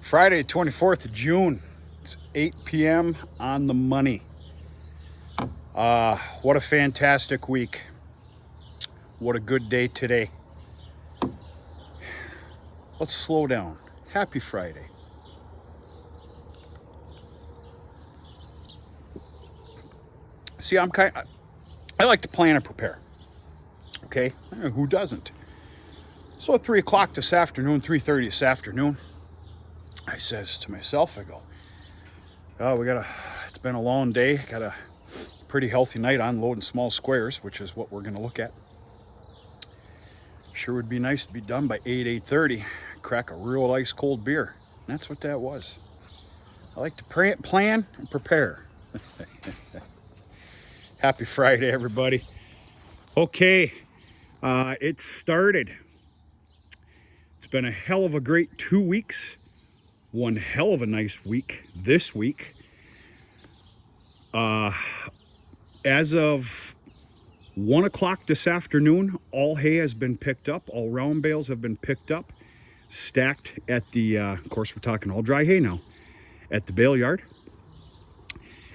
Friday, 24th of June. It's 8 p.m. on the money. What a fantastic week. What a good day today. Let's slow down. Happy Friday. See, I like to plan and prepare. Okay? Who doesn't? So at 3 o'clock this afternoon, 3:30 this afternoon, I says to myself, I go, oh, it's been a long day. Got a pretty healthy night unloading small squares, which is what we're going to look at. Sure would be nice to be done by 8:30, crack a real ice cold beer. And that's what that was. I like to plan and prepare. Happy Friday, everybody. Okay, it started. It's been a hell of a great 2 weeks. One hell of a nice week this week. As of 1 o'clock this afternoon, all hay has been picked up. All round bales have been picked up, stacked at the, of course, we're talking all dry hay now, at the bale yard.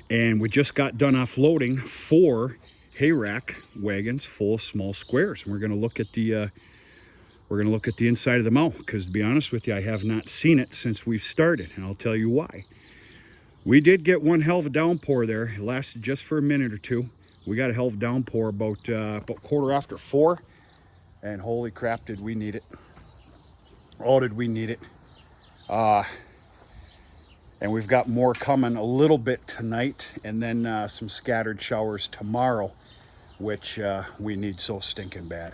And we just got done offloading 4 hay rack wagons full of small squares. And we're going to look at the inside of the mow, because to be honest with you, I have not seen it since we've started, and I'll tell you why. We did get one hell of a downpour there. It lasted just for a minute or two. We got a hell of a downpour about 4:15, and holy crap, did we need it. Oh, did we need it. And we've got more coming a little bit tonight, and then some scattered showers tomorrow, which we need so stinking bad.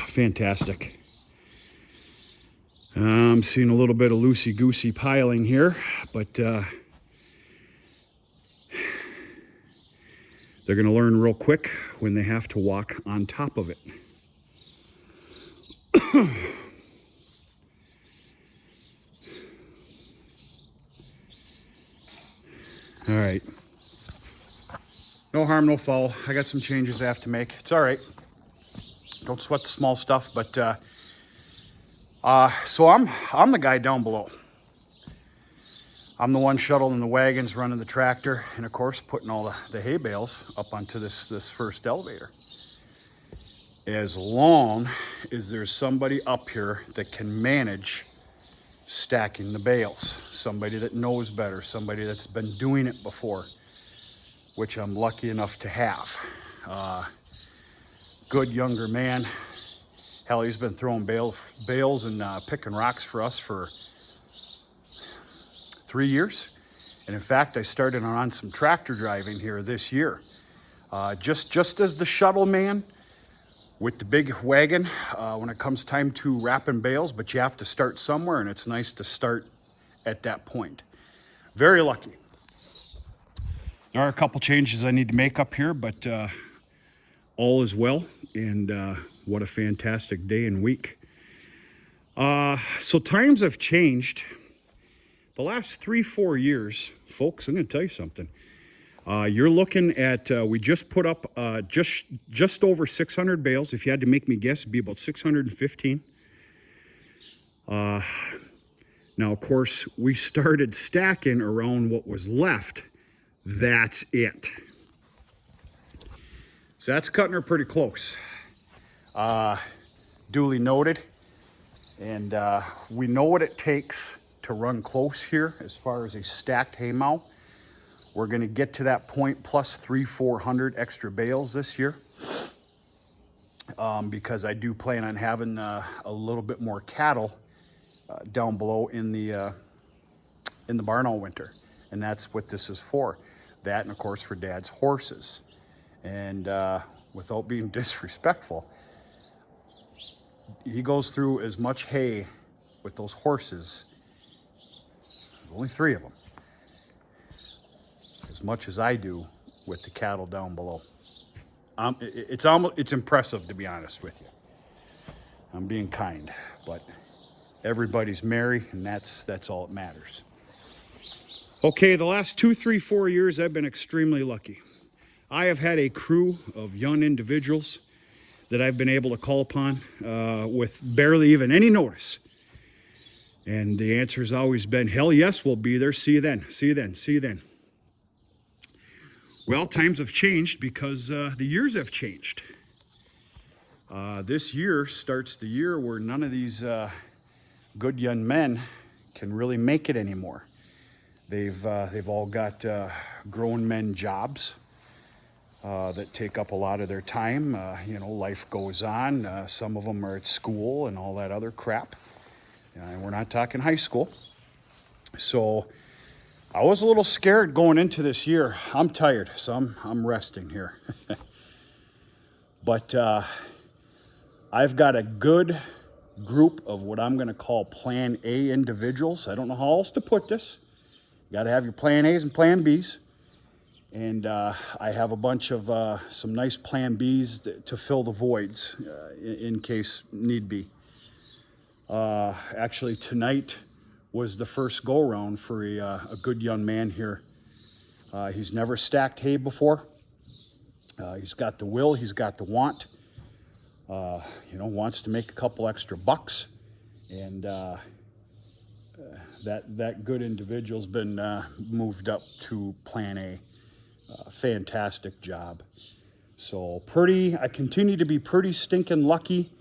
Fantastic. I'm seeing a little bit of loosey-goosey piling here, but they're going to learn real quick when they have to walk on top of it. All right. No harm, no foul. I got some changes I have to make. It's all right. Don't sweat the small stuff, but so I'm the guy down below. I'm the one shuttling the wagons, running the tractor, and of course putting all the hay bales up onto this first elevator. As long as there's somebody up here that can manage stacking the bales, somebody that knows better, somebody that's been doing it before, which I'm lucky enough to have. Good younger man. Hell, he's been throwing bales and picking rocks for us for 3 years. And in fact, I started on some tractor driving here this year. Just as the shuttle man with the big wagon when it comes time to wrapping bales, but you have to start somewhere, and it's nice to start at that point. Very lucky. There are a couple changes I need to make up here, but all is well, and what a fantastic day and week. So times have changed. The last 3-4 years, folks, I'm going to tell you something. You're looking at, we just put up just over 600 bales. If you had to make me guess, it'd be about 615. Now, of course, we started stacking around what was left. That's it. So that's cutting her pretty close. Duly noted. And we know what it takes to run close here as far as a stacked hay mow. We're going to get to that point plus 300-400 extra bales this year, because I do plan on having a little bit more cattle down below in the barn all winter, and that's what this is for. That, and of course for Dad's horses. And without being disrespectful, he goes through as much hay with those horses. There's only 3 of them. As much as I do with the cattle down below. It's impressive, to be honest with you. I'm being kind, but everybody's merry, and that's all that matters. Okay, the last 2, 3, 4 years, I've been extremely lucky. I have had a crew of young individuals that I've been able to call upon with barely even any notice. And the answer has always been, hell yes, we'll be there. See you then, see you then, see you then. Well, times have changed because the years have changed. This year starts the year where none of these good young men can really make it anymore. They've all got grown men jobs that take up a lot of their time. Life goes on. Some of them are at school and all that other crap. And we're not talking high school. So I was a little scared going into this year. I'm tired, so I'm resting here. But I've got a good group of what I'm going to call Plan A individuals. I don't know how else to put this. You got to have your Plan A's and Plan B's. And I have a bunch of some nice Plan B's to fill the voids in case need be. Actually, tonight was the first go-around for a good young man here. He's never stacked hay before. He's got the will, he's got the want. Wants to make a couple extra bucks. And that good individual's been moved up to Plan A. Fantastic job. So I continue to be pretty stinking lucky.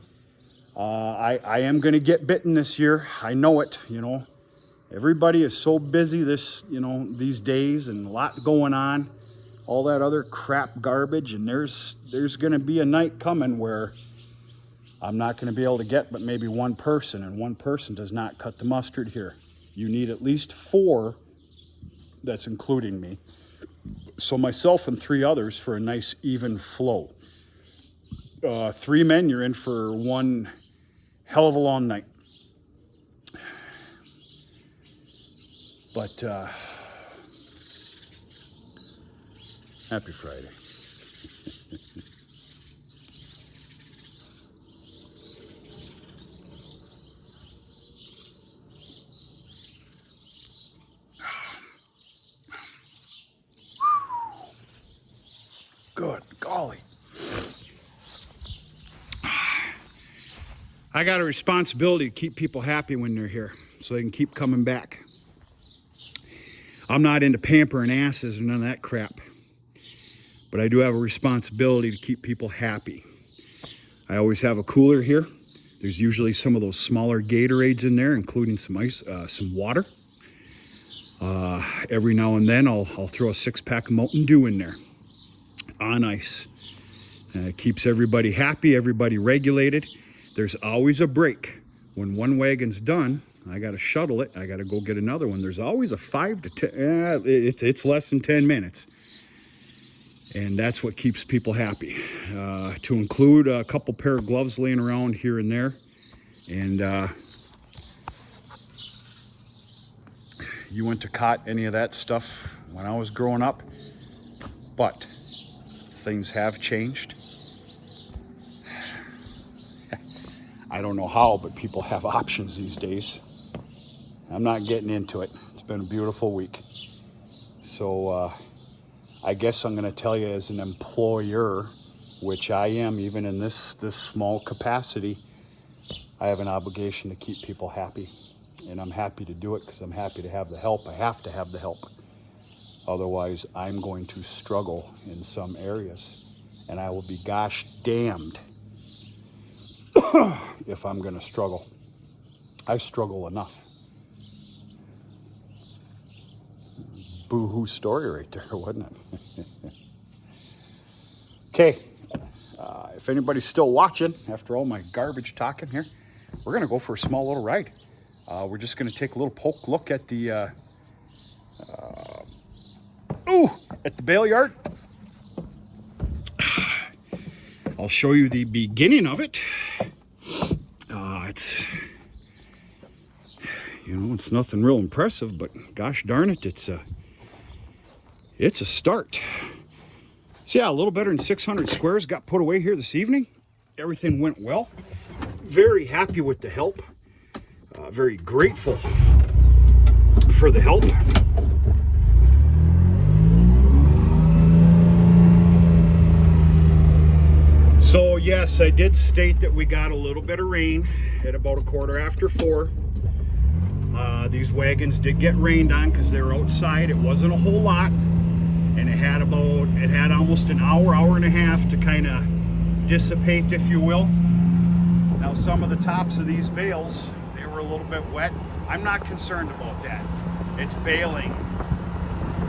I am going to get bitten this year. I know it, Everybody is so busy these days, and a lot going on, all that other crap garbage, and there's going to be a night coming where I'm not going to be able to get but maybe one person, and one person does not cut the mustard here. You need at least 4, that's including me. So myself and 3 others for a nice even flow. 3 men, you're in for one hell of a long night. But happy Friday. Good golly. I got a responsibility to keep people happy when they're here so they can keep coming back. I'm not into pampering asses or none of that crap, but I do have a responsibility to keep people happy. I always have a cooler here. There's usually some of those smaller Gatorades in there, including some ice, some water. Every now and then I'll throw a 6-pack of Mountain Dew in there on ice. It keeps everybody happy, everybody regulated. There's always a break. When one wagon's done, I got to shuttle it. I got to go get another one. There's always a 5 to 10. It's less than 10 minutes. And that's what keeps people happy. To include a couple pair of gloves laying around here and there. And you wouldn't have caught any of that stuff when I was growing up. But things have changed. I don't know how, but people have options these days. I'm not getting into it. It's been a beautiful week. So I guess I'm going to tell you, as an employer, which I am even in this small capacity, I have an obligation to keep people happy. And I'm happy to do it because I'm happy to have the help. I have to have the help. Otherwise, I'm going to struggle in some areas. And I will be gosh damned if I'm going to struggle. I struggle enough. Boo-hoo story right there, wasn't it? Okay, if anybody's still watching after all my garbage talking here, we're going to go for a small little ride. We're just going to take a little poke look at the at the bale yard. I'll show you the beginning of it. It's nothing real impressive, but gosh darn it, it's a start. So yeah, a little better than 600 squares got put away here this evening. Everything went well. very happy with the help. Very grateful for the help. So yes, I did state that we got a little bit of rain at about 4:15. These wagons did get rained on because they were outside. It wasn't a whole lot, and it had almost an hour and a half to kind of dissipate, if you will. Now some of the tops of these bales, they were a little bit wet. I'm not concerned about that. It's baling,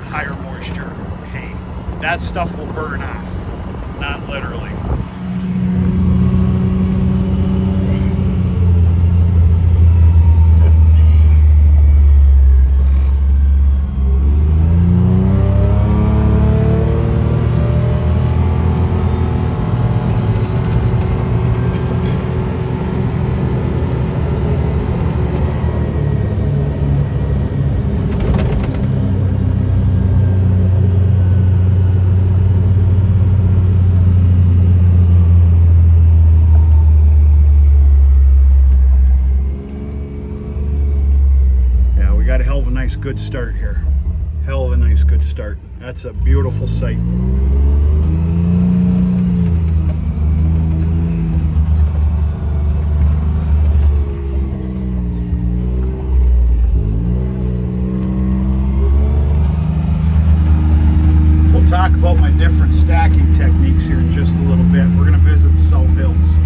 higher moisture hay. That stuff will burn off, not literally. Got a hell of a nice good start here. Hell of a nice good start. That's a beautiful sight. We'll talk about my different stacking techniques here in just a little bit. We're going to visit South Hills.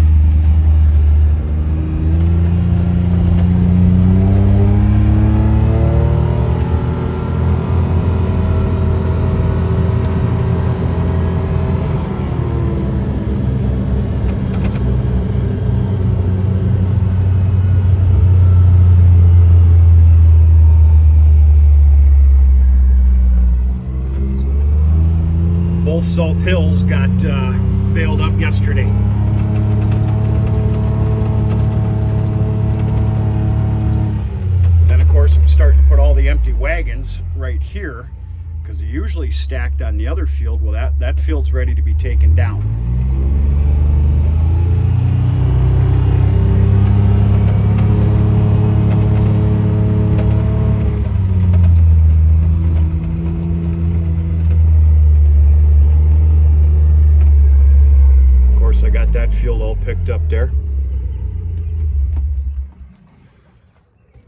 Both South Hills got bailed up yesterday. Then of course I'm starting to put all the empty wagons right here because they're usually stacked on the other field. Well, that field's ready to be taken down. I got that field all picked up there.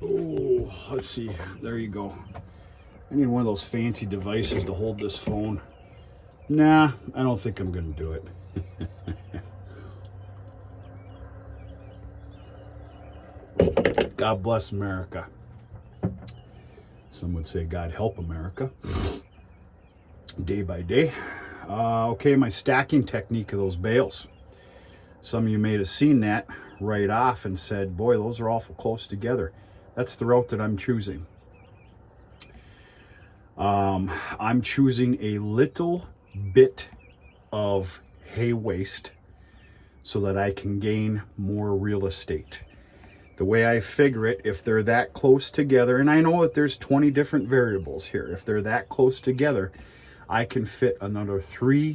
Oh, let's see. There you go. I need one of those fancy devices to hold this phone. Nah, I don't think I'm going to do it. God bless America. Some would say God help America. Day by day. Okay, my stacking technique of those bales. Some of you may have seen that right off and said, boy, those are awful close together. That's the route that I'm choosing. I'm choosing a little bit of hay waste so that I can gain more real estate. The way I figure it, if they're that close together, and I know that there's 20 different variables here. If they're that close together, I can fit another three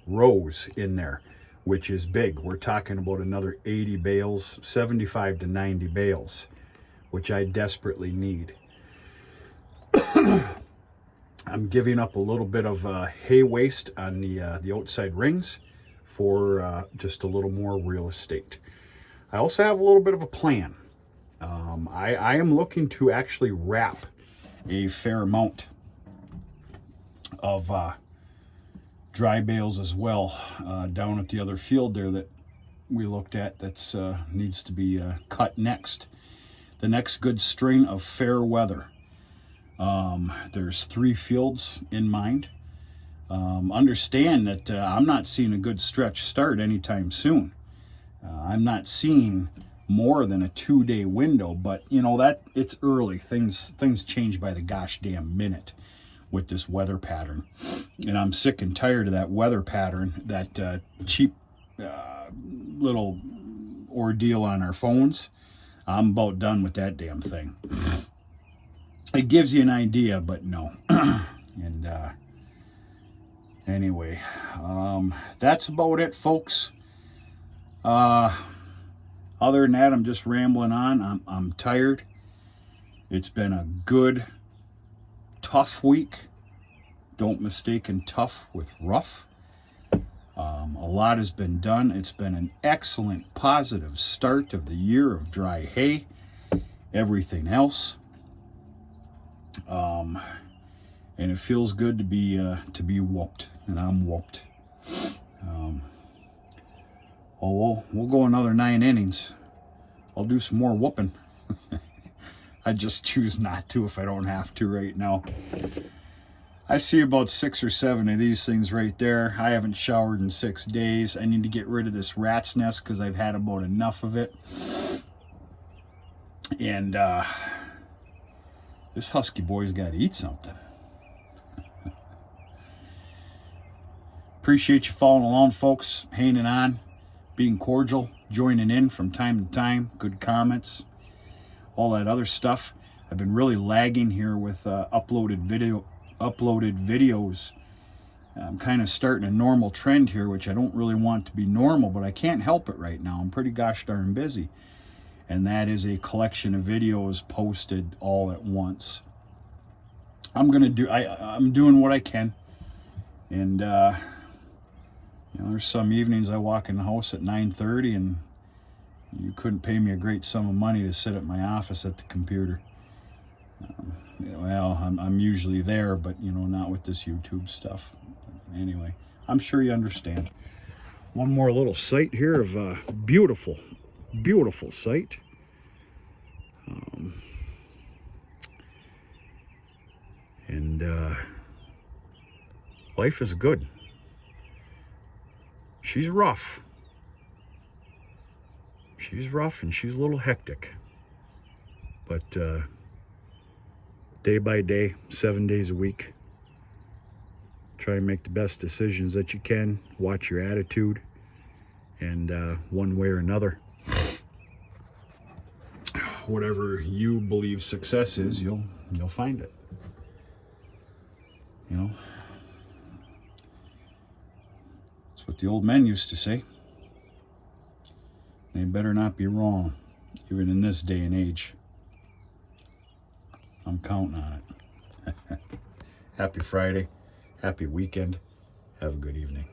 rows in there, which is big. We're talking about another 80 bales, 75 to 90 bales, which I desperately need. I'm giving up a little bit of hay waste on the outside rings for just a little more real estate. I also have a little bit of a plan. I am looking to actually wrap a fair amount of dry bales as well down at the other field there that we looked at that's needs to be cut next. The next good string of fair weather. There's 3 fields in mind. Understand that I'm not seeing a good stretch start anytime soon. I'm not seeing more than a 2-day window, but you know that it's early. Things change by the gosh damn minute with this weather pattern, and I'm sick and tired of that weather pattern, that cheap little ordeal on our phones. I'm about done with that damn thing. It gives you an idea, but no. And anyway, that's about it, folks. Other than that, I'm just rambling on. I'm tired. It's been a good, tough week. Don't mistaken tough with rough. A lot has been done. It's been an excellent, positive start of the year of dry hay, everything else. And it feels good to be whooped, and I'm whooped. We'll go another 9 innings. I'll do some more whooping. I just choose not to if I don't have to right now. I see about 6 or 7 of these things right there. I haven't showered in 6 days. I need to get rid of this rat's nest because I've had about enough of it. And this husky boy's got to eat something. Appreciate you following along, folks, hanging on, being cordial, joining in from time to time, good comments, all that other stuff. I've been really lagging here with uploaded videos. I'm kind of starting a normal trend here, which I don't really want to be normal, but I can't help it right now. I'm pretty gosh darn busy. And that is a collection of videos posted all at once. I'm doing what I can. And there's some evenings I walk in the house at 9:30 and you couldn't pay me a great sum of money to sit at my office at the computer. I'm usually there, but not with this YouTube stuff. Anyway, I'm sure you understand. One more little sight here of a beautiful, beautiful sight. Life is good. She's rough. She's rough and she's a little hectic. But day by day, 7 days a week, try and make the best decisions that you can. Watch your attitude. And one way or another, whatever you believe success is, you'll find it. That's what the old men used to say. They better not be wrong, even in this day and age. I'm counting on it. Happy Friday. Happy weekend. Have a good evening.